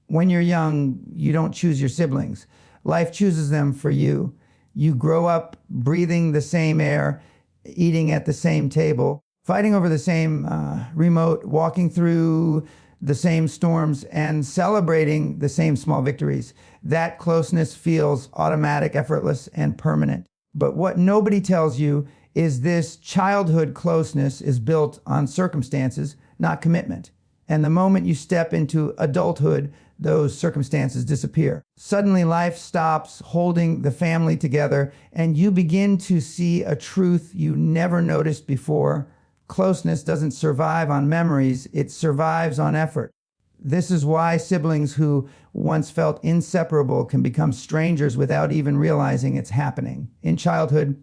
When you're young, you don't choose your siblings. Life chooses them for you. You grow up breathing the same air, eating at the same table, fighting over the same remote, walking through the same storms, and celebrating the same small victories. That closeness feels automatic, effortless, and permanent. But what nobody tells you is this childhood closeness is built on circumstances, not commitment. And the moment you step into adulthood, those circumstances disappear. Suddenly life stops holding the family together, and you begin to see a truth you never noticed before. Closeness doesn't survive on memories, it survives on effort. This is why siblings who once felt inseparable can become strangers without even realizing it's happening. In childhood,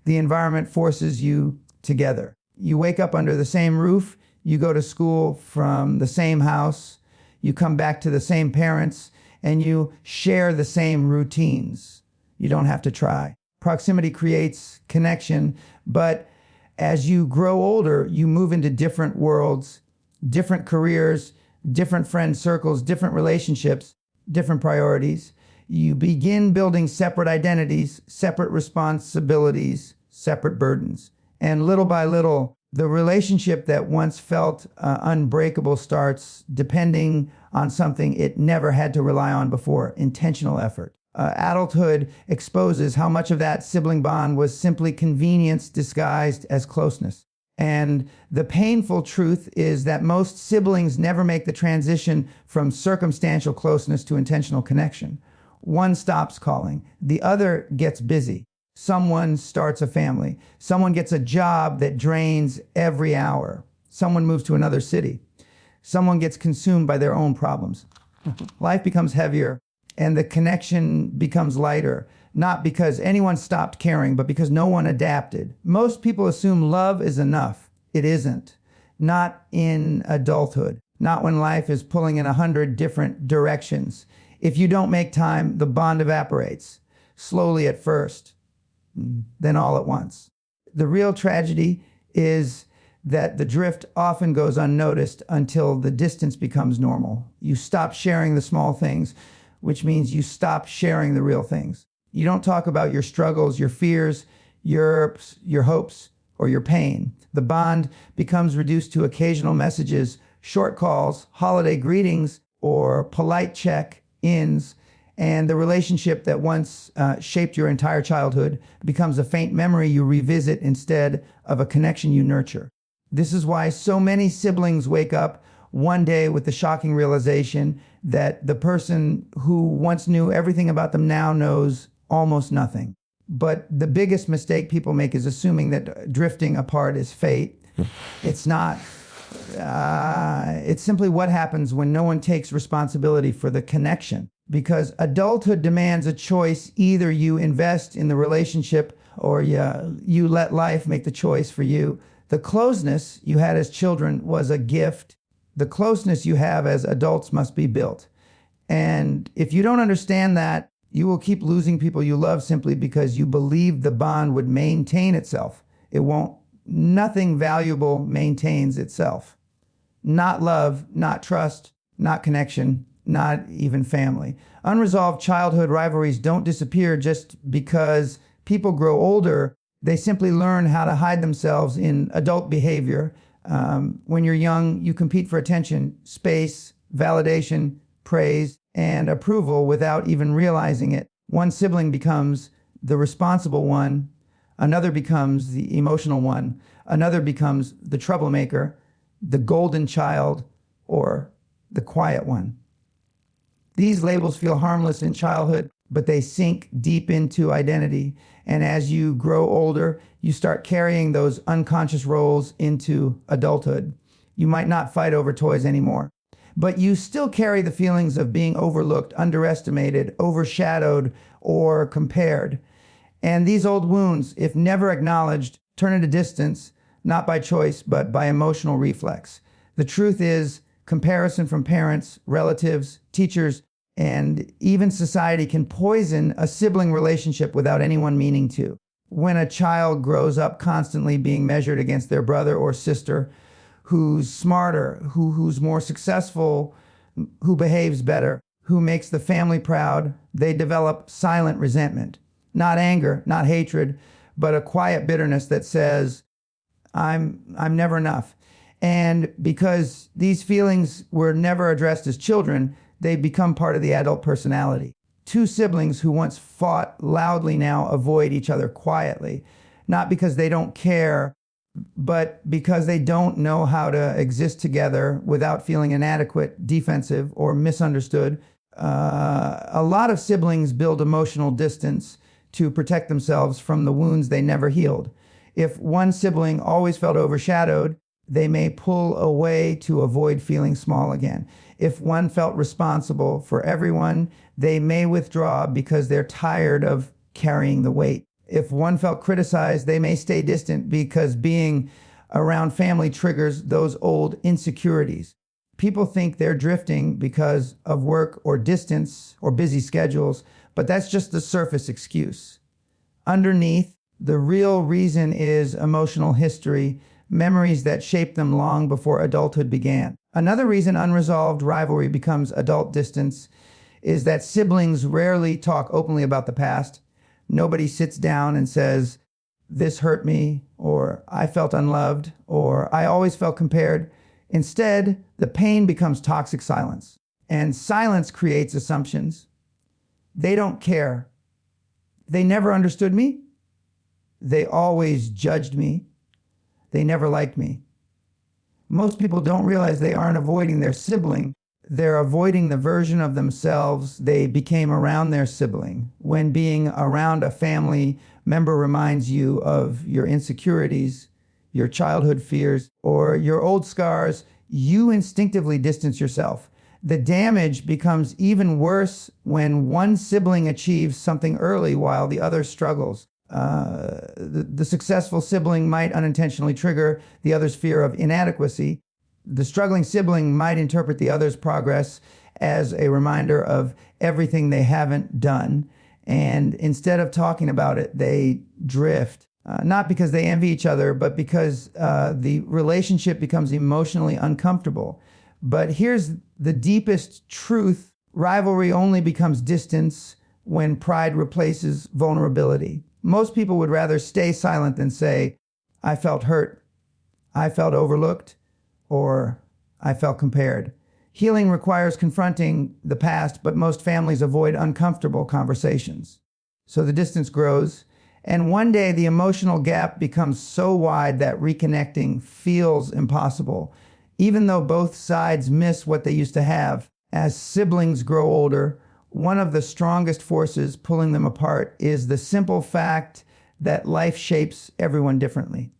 the environment forces you together. You wake up under the same roof, you go to school from the same house, you come back to the same parents, and you share the same routines. You don't have to try. Proximity creates connection, but as you grow older, you move into different worlds, different careers, different friend circles, different relationships, different priorities. You begin building separate identities, separate responsibilities, separate burdens. And little by little, the relationship that once felt unbreakable starts depending on something it never had to rely on before: intentional effort. Adulthood exposes how much of that sibling bond was simply convenience disguised as closeness. And the painful truth is that most siblings never make the transition from circumstantial closeness to intentional connection. One stops calling, the other gets busy. Someone starts a family. Someone gets a job that drains every hour. Someone moves to another city. Someone gets consumed by their own problems. Life becomes heavier and the connection becomes lighter, not because anyone stopped caring, but because no one adapted. Most people assume love is enough. It isn't. Not in adulthood. Not when life is pulling in 100 different directions. If you don't make time, the bond evaporates. Slowly at first, then all at once. The real tragedy is that the drift often goes unnoticed until the distance becomes normal. You stop sharing the small things, which means you stop sharing the real things. You don't talk about your struggles, your fears, your hopes, or your pain. The bond becomes reduced to occasional messages, short calls, holiday greetings, or polite check-ins, and the relationship that once shaped your entire childhood becomes a faint memory you revisit instead of a connection you nurture. This is why so many siblings wake up one day with the shocking realization that the person who once knew everything about them now knows almost nothing. But the biggest mistake people make is assuming that drifting apart is fate. It's not. It's simply what happens when no one takes responsibility for the connection. Because adulthood demands a choice. Either you invest in the relationship or you let life make the choice for you. The closeness you had as children was a gift. The closeness you have as adults must be built. And if you don't understand that, you will keep losing people you love simply because you believe the bond would maintain itself. It won't. Nothing valuable maintains itself. Not love, not trust, not connection, not even family. Unresolved childhood rivalries don't disappear just because people grow older. They simply learn how to hide themselves in adult behavior. When you're young, you compete for attention, space, validation, praise, and approval without even realizing it. One sibling becomes the responsible one, another becomes the emotional one, another becomes the troublemaker, the golden child, or the quiet one. These labels feel harmless in childhood, but they sink deep into identity. And as you grow older, you start carrying those unconscious roles into adulthood. You might not fight over toys anymore, but you still carry the feelings of being overlooked, underestimated, overshadowed, or compared. And these old wounds, if never acknowledged, turn into distance, not by choice, but by emotional reflex. The truth is, comparison from parents, relatives, teachers, and even society can poison a sibling relationship without anyone meaning to. When a child grows up constantly being measured against their brother or sister, who's smarter, who's more successful, who behaves better, who makes the family proud, they develop silent resentment. Not anger, not hatred, but a quiet bitterness that says, I'm never enough. And because these feelings were never addressed as children, they become part of the adult personality. Two siblings who once fought loudly now avoid each other quietly, not because they don't care, but because they don't know how to exist together without feeling inadequate, defensive, or misunderstood. A lot of siblings build emotional distance to protect themselves from the wounds they never healed. If one sibling always felt overshadowed, they may pull away to avoid feeling small again. If one felt responsible for everyone, they may withdraw because they're tired of carrying the weight. If one felt criticized, they may stay distant because being around family triggers those old insecurities. People think they're drifting because of work or distance or busy schedules, but that's just the surface excuse. Underneath, the real reason is emotional history, memories that shaped them long before adulthood began. Another reason unresolved rivalry becomes adult distance is that siblings rarely talk openly about the past. Nobody sits down and says, "This hurt me," or "I felt unloved," or "I always felt compared." Instead, the pain becomes toxic silence. And silence creates assumptions. They don't care. They never understood me. They always judged me. They never liked me. Most people don't realize they aren't avoiding their sibling. They're avoiding the version of themselves they became around their sibling. When being around a family member reminds you of your insecurities, your childhood fears, or your old scars, you instinctively distance yourself. The damage becomes even worse when one sibling achieves something early while the other struggles. The successful sibling might unintentionally trigger the other's fear of inadequacy. The struggling sibling might interpret the other's progress as a reminder of everything they haven't done. And instead of talking about it, they drift. Not because they envy each other, but because the relationship becomes emotionally uncomfortable. But here's the deepest truth. Rivalry only becomes distance when pride replaces vulnerability. Most people would rather stay silent than say, "I felt hurt," "I felt overlooked," or "I felt compared." Healing requires confronting the past, but most families avoid uncomfortable conversations. So the distance grows, and one day the emotional gap becomes so wide that reconnecting feels impossible, even though both sides miss what they used to have. As siblings grow older, one of the strongest forces pulling them apart is the simple fact that life shapes everyone differently.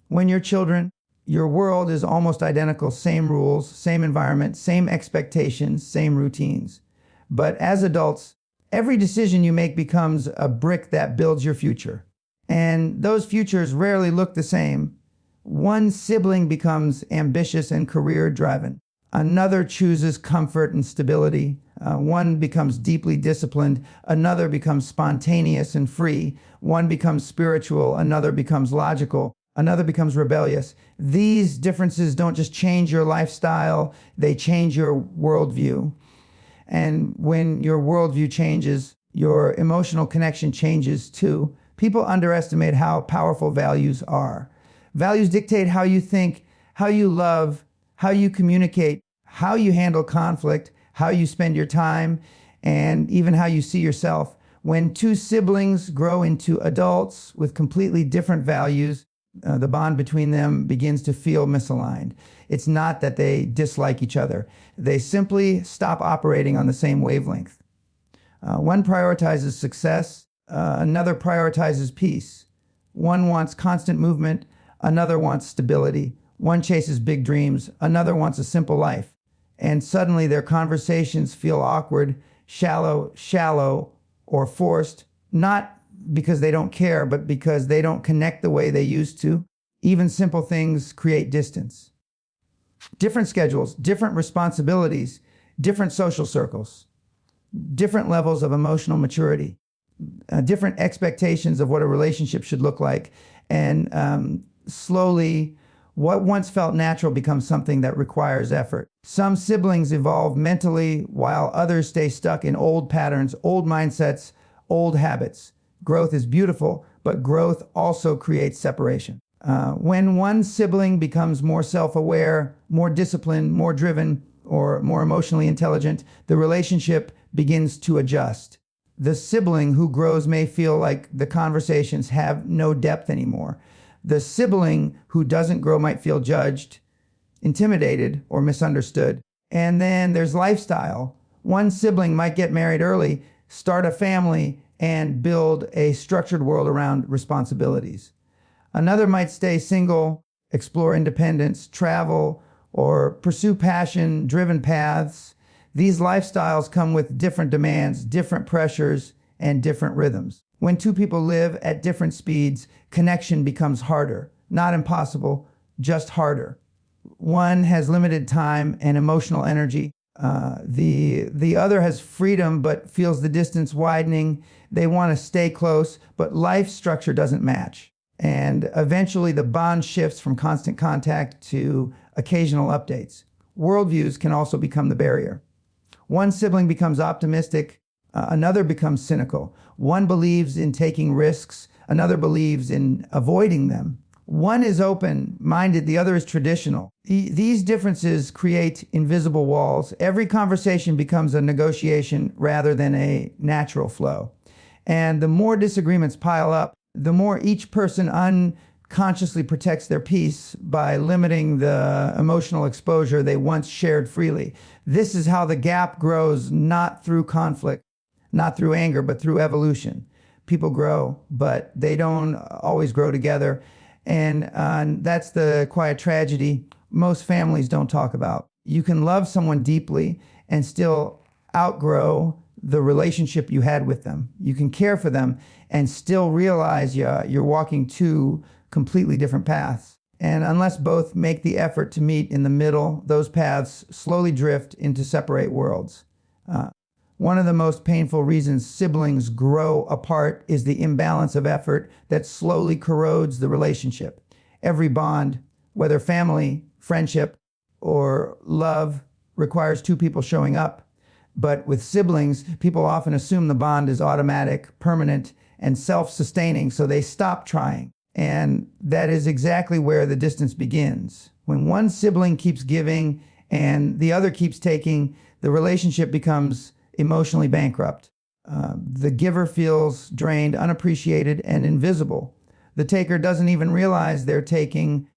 When you're children, your world is almost identical, same rules, same environment, same expectations, same routines. But as adults, every decision you make becomes a brick that builds your future. And those futures rarely look the same. One sibling becomes ambitious and career-driven. Another chooses comfort and stability. One becomes deeply disciplined. Another becomes spontaneous and free. One becomes spiritual. Another becomes logical. Another becomes rebellious. These differences don't just change your lifestyle, they change your worldview. And when your worldview changes, your emotional connection changes too. People underestimate how powerful values are. Values dictate how you think, how you love, how you communicate, how you handle conflict, how you spend your time, and even how you see yourself. When two siblings grow into adults with completely different values, the bond between them begins to feel misaligned. It's not that they dislike each other. They simply stop operating on the same wavelength. One prioritizes success, another prioritizes peace. One wants constant movement, another wants stability. One chases big dreams, another wants a simple life. And suddenly their conversations feel awkward, shallow, or forced, not because they don't care, but because they don't connect the way they used to. Even simple things create distance. Different schedules, different responsibilities, different social circles, different levels of emotional maturity, different expectations of what a relationship should look like. And slowly, What once felt natural becomes something that requires effort. Some siblings evolve mentally while others stay stuck in old patterns, old mindsets, old habits. Growth is beautiful, but growth also creates separation. When one sibling becomes more self-aware, more disciplined, more driven, or more emotionally intelligent, the relationship begins to adjust. The sibling who grows may feel like the conversations have no depth anymore. The sibling who doesn't grow might feel judged, intimidated, or misunderstood. And then there's lifestyle. One sibling might get married early, start a family, and build a structured world around responsibilities. Another might stay single, explore independence, travel, or pursue passion-driven paths. These lifestyles come with different demands, different pressures, and different rhythms. When two people live at different speeds, connection becomes harder. Not impossible, just harder. One has limited time and emotional energy. The other has freedom but feels the distance widening. They want to stay close, but life structure doesn't match. And eventually the bond shifts from constant contact to occasional updates. Worldviews can also become the barrier. One sibling becomes optimistic, another becomes cynical. One believes in taking risks, another believes in avoiding them. One is open-minded, the other is traditional. These differences create invisible walls. Every conversation becomes a negotiation rather than a natural flow. And the more disagreements pile up, the more each person unconsciously protects their peace by limiting the emotional exposure they once shared freely. This is how the gap grows, not through conflict, not through anger, but through evolution. People grow, but they don't always grow together. And that's the quiet tragedy most families don't talk about. You can love someone deeply and still outgrow the relationship you had with them. You can care for them and still realize you're walking two completely different paths. And unless both make the effort to meet in the middle, those paths slowly drift into separate worlds. One of the most painful reasons siblings grow apart is the imbalance of effort that slowly corrodes the relationship. Every bond, whether family, friendship, or love, requires two people showing up. But with siblings, people often assume the bond is automatic, permanent, and self-sustaining, so they stop trying. And that is exactly where the distance begins. When one sibling keeps giving and the other keeps taking, the relationship becomes emotionally bankrupt. The giver feels drained, unappreciated, and invisible. The taker doesn't even realize they're taking.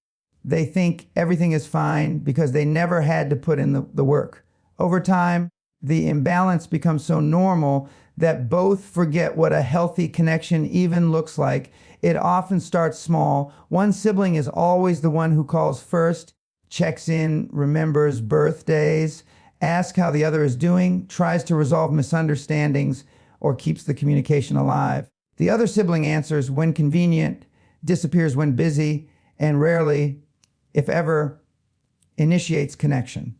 They think everything is fine because they never had to put in the work. Over time, the imbalance becomes so normal that both forget what a healthy connection even looks like. It often starts small. One sibling is always the one who calls first, checks in, remembers birthdays, asks how the other is doing, tries to resolve misunderstandings, or keeps the communication alive. The other sibling answers when convenient, disappears when busy, and rarely, if ever, initiates connection.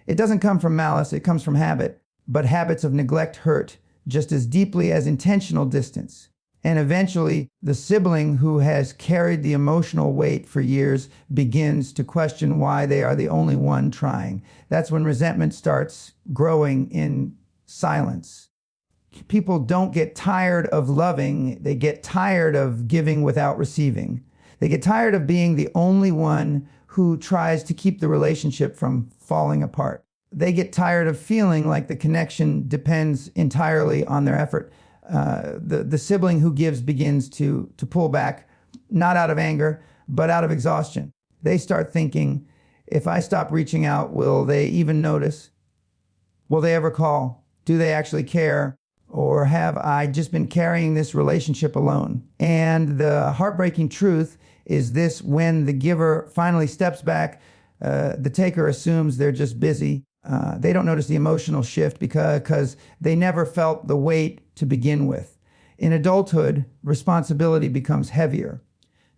It doesn't come from malice, it comes from habit, but habits of neglect hurt just as deeply as intentional distance. And eventually, the sibling who has carried the emotional weight for years begins to question why they are the only one trying. That's when resentment starts growing in silence. People don't get tired of loving, they get tired of giving without receiving. They get tired of being the only one who tries to keep the relationship from falling apart. They get tired of feeling like the connection depends entirely on their effort. The sibling who gives begins to pull back, not out of anger, but out of exhaustion. They start thinking, if I stop reaching out, will they even notice? Will they ever call? Do they actually care? Or have I just been carrying this relationship alone? And the heartbreaking truth is this: when the giver finally steps back, the taker assumes they're just busy. They don't notice the emotional shift because they never felt the weight to begin with. In adulthood, responsibility becomes heavier.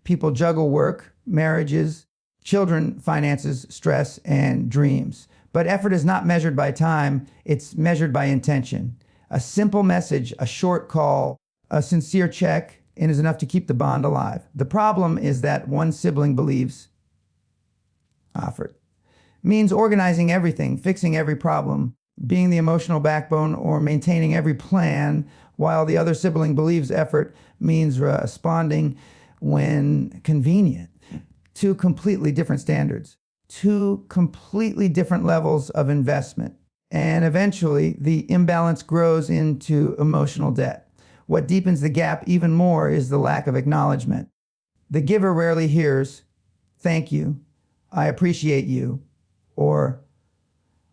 People juggle work, marriages, children, finances, stress, and dreams. But effort is not measured by time, it's measured by intention. A simple message, a short call, a sincere check, and is enough to keep the bond alive. The problem is that one sibling believes offered. Means organizing everything, fixing every problem, being the emotional backbone, or maintaining every plan, while the other sibling believes effort means responding when convenient. Two completely different standards, two completely different levels of investment. And eventually, the imbalance grows into emotional debt. What deepens the gap even more is the lack of acknowledgement. The giver rarely hears, "Thank you," "I appreciate you," or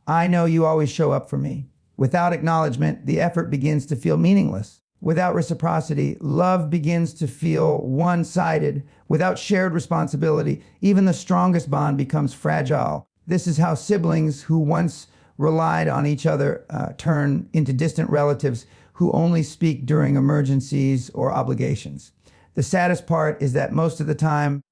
"I know you always show up for me." Without acknowledgement, the effort begins to feel meaningless. Without reciprocity, love begins to feel one-sided. Without shared responsibility, even the strongest bond becomes fragile. This is how siblings who once relied on each other turn into distant relatives who only speak during emergencies or obligations. The saddest part is that most of the time,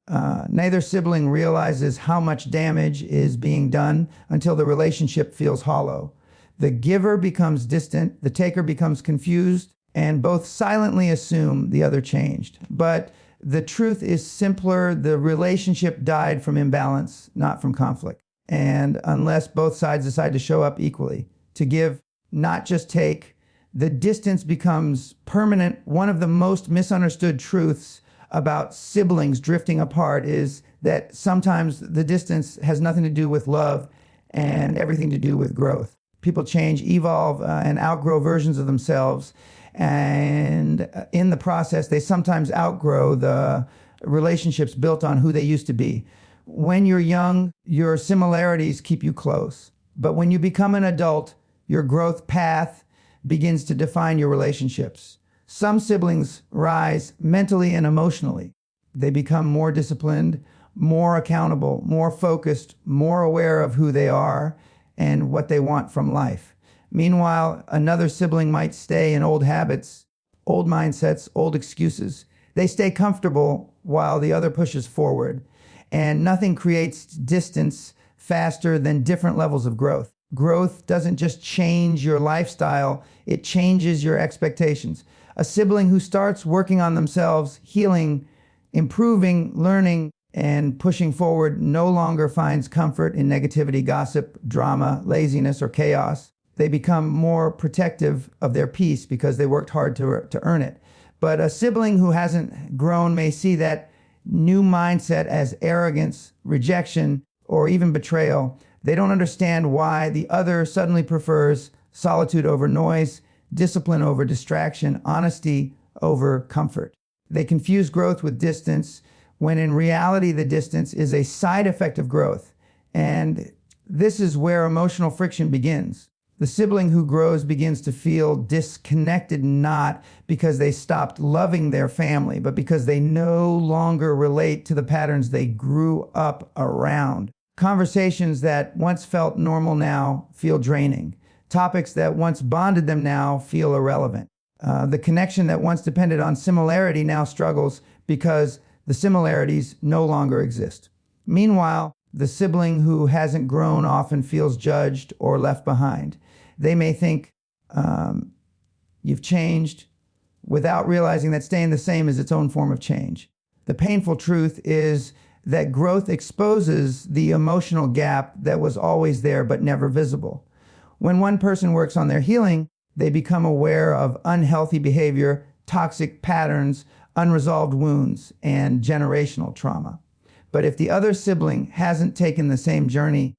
neither sibling realizes how much damage is being done until the relationship feels hollow. The giver becomes distant, the taker becomes confused, and both silently assume the other changed. But the truth is simpler. The relationship died from imbalance, not from conflict. And unless both sides decide to show up equally, to give, not just take, the distance becomes permanent. One of the most misunderstood truths about siblings drifting apart is that sometimes the distance has nothing to do with love and everything to do with growth. People change, evolve, and outgrow versions of themselves. And in the process, they sometimes outgrow the relationships built on who they used to be. When you're young, your similarities keep you close. But when you become an adult, your growth path begins to define your relationships. Some siblings rise mentally and emotionally. They become more disciplined, more accountable, more focused, more aware of who they are and what they want from life. Meanwhile, another sibling might stay in old habits, old mindsets, old excuses. They stay comfortable while the other pushes forward. And nothing creates distance faster than different levels of growth. Growth doesn't just change your lifestyle, it changes your expectations. A sibling who starts working on themselves, healing, improving, learning, and pushing forward no longer finds comfort in negativity, gossip, drama, laziness, or chaos. They become more protective of their peace because they worked hard to earn it. But a sibling who hasn't grown may see that new mindset as arrogance, rejection, or even betrayal. They don't understand why the other suddenly prefers solitude over noise, discipline over distraction, honesty over comfort. They confuse growth with distance, when in reality the distance is a side effect of growth. And this is where emotional friction begins. The sibling who grows begins to feel disconnected, not because they stopped loving their family, but because they no longer relate to the patterns they grew up around. Conversations that once felt normal now feel draining. Topics that once bonded them now feel irrelevant. The connection that once depended on similarity now struggles because the similarities no longer exist. Meanwhile, the sibling who hasn't grown often feels judged or left behind. They may think you've changed without realizing that staying the same is its own form of change. The painful truth is that growth exposes the emotional gap that was always there but never visible. When one person works on their healing, they become aware of unhealthy behavior, toxic patterns, unresolved wounds, and generational trauma. But if the other sibling hasn't taken the same journey,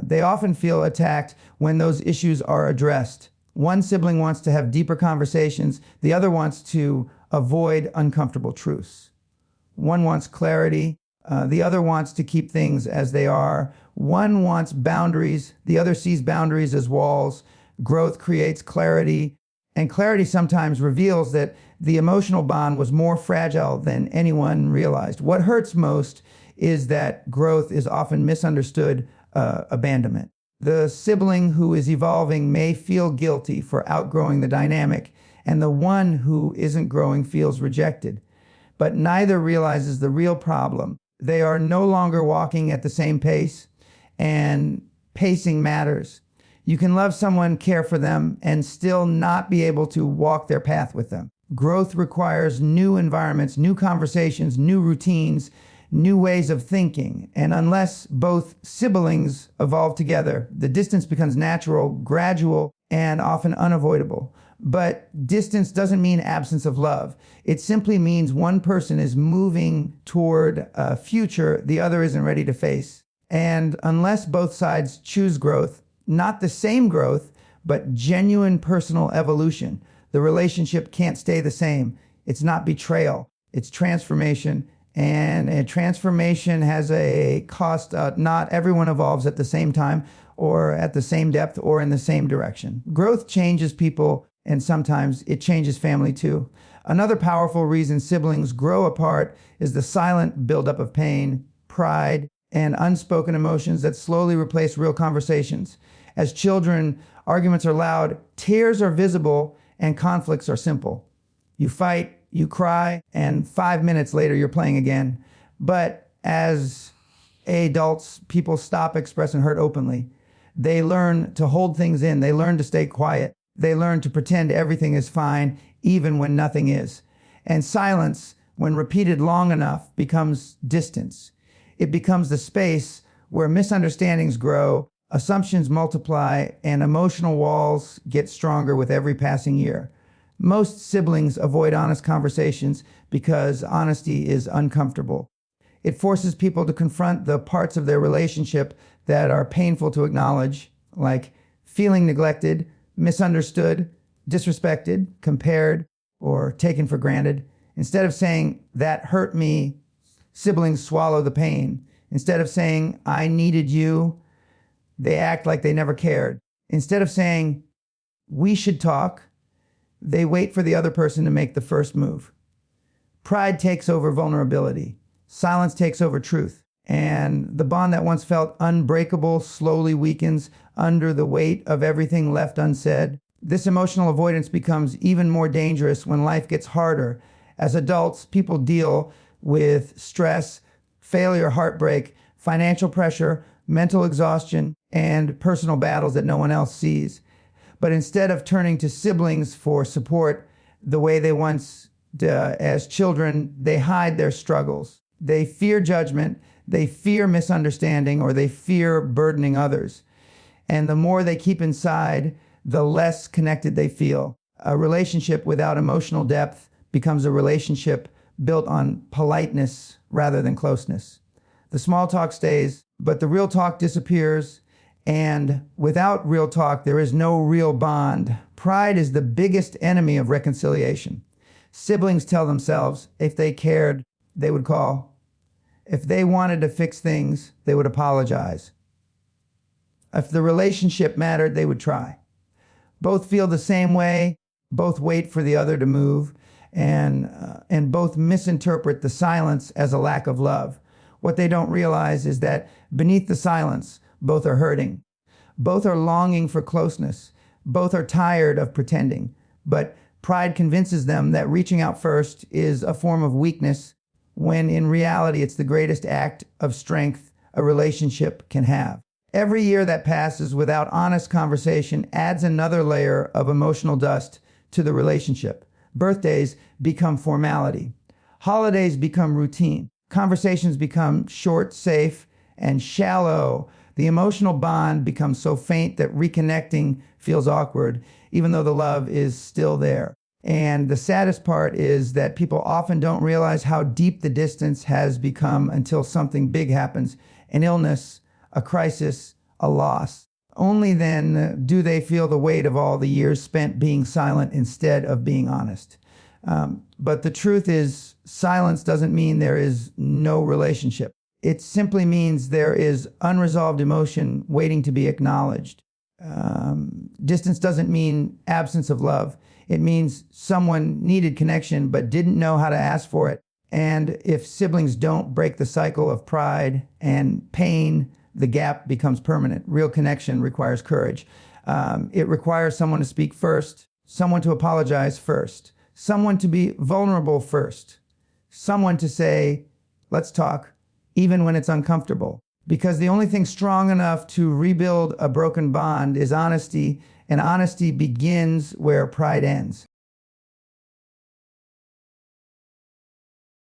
they often feel attacked when those issues are addressed. One sibling wants to have deeper conversations. The other wants to avoid uncomfortable truths. One wants clarity. The other wants to keep things as they are. One wants boundaries. The other sees boundaries as walls. Growth creates clarity. And clarity sometimes reveals that the emotional bond was more fragile than anyone realized. What hurts most is that growth is often misunderstood abandonment. The sibling who is evolving may feel guilty for outgrowing the dynamic, and the one who isn't growing feels rejected. But neither realizes the real problem. They are no longer walking at the same pace, and pacing matters. You can love someone, care for them, and still not be able to walk their path with them. Growth requires new environments, new conversations, new routines, new ways of thinking. And unless both siblings evolve together, the distance becomes natural, gradual, and often unavoidable. But distance doesn't mean absence of love. It simply means one person is moving toward a future the other isn't ready to face. And unless both sides choose growth, not the same growth, but genuine personal evolution, the relationship can't stay the same. It's not betrayal, it's transformation. And a transformation has a cost. Not everyone evolves at the same time or at the same depth or in the same direction. Growth changes people, and sometimes it changes family too. Another powerful reason siblings grow apart is the silent buildup of pain, pride, and unspoken emotions that slowly replace real conversations. As children, arguments are loud, tears are visible, and conflicts are simple. You fight, you cry, and 5 minutes later you're playing again. But as adults, people stop expressing hurt openly. They learn to hold things in. They learn to stay quiet. They learn to pretend everything is fine, even when nothing is. And silence, when repeated long enough, becomes distance. It becomes the space where misunderstandings grow, assumptions multiply, and emotional walls get stronger with every passing year. Most siblings avoid honest conversations because honesty is uncomfortable. It forces people to confront the parts of their relationship that are painful to acknowledge, like feeling neglected, misunderstood, disrespected, compared, or taken for granted. Instead of saying, "That hurt me," siblings swallow the pain. Instead of saying, "I needed you," they act like they never cared. Instead of saying, "We should talk," they wait for the other person to make the first move. Pride takes over vulnerability. Silence takes over truth. And the bond that once felt unbreakable slowly weakens under the weight of everything left unsaid. This emotional avoidance becomes even more dangerous when life gets harder. As adults, people deal with stress, failure, heartbreak, financial pressure, mental exhaustion, and personal battles that no one else sees. But instead of turning to siblings for support the way they once did as children, they hide their struggles. They fear judgment, they fear misunderstanding, or they fear burdening others. And the more they keep inside, the less connected they feel. A relationship without emotional depth becomes a relationship built on politeness rather than closeness. The small talk stays, but the real talk disappears. And without real talk, there is no real bond. Pride is the biggest enemy of reconciliation. Siblings tell themselves if they cared, they would call. If they wanted to fix things, they would apologize. If the relationship mattered, they would try. Both feel the same way, both wait for the other to move, and both misinterpret the silence as a lack of love. What they don't realize is that beneath the silence, both are hurting. Both are longing for closeness. Both are tired of pretending. But pride convinces them that reaching out first is a form of weakness, when in reality it's the greatest act of strength a relationship can have. Every year that passes without honest conversation adds another layer of emotional dust to the relationship. Birthdays become formality. Holidays become routine. Conversations become short, safe, and shallow. The emotional bond becomes so faint that reconnecting feels awkward, even though the love is still there. And the saddest part is that people often don't realize how deep the distance has become until something big happens, an illness, a crisis, a loss. Only then do they feel the weight of all the years spent being silent instead of being honest. But the truth is, silence doesn't mean there is no relationship. It simply means there is unresolved emotion waiting to be acknowledged. Distance doesn't mean absence of love. It means someone needed connection but didn't know how to ask for it. And if siblings don't break the cycle of pride and pain, the gap becomes permanent. Real connection requires courage. It requires someone to speak first, someone to apologize first, someone to be vulnerable first, someone to say, "Let's talk," even when it's uncomfortable. Because the only thing strong enough to rebuild a broken bond is honesty, and honesty begins where pride ends.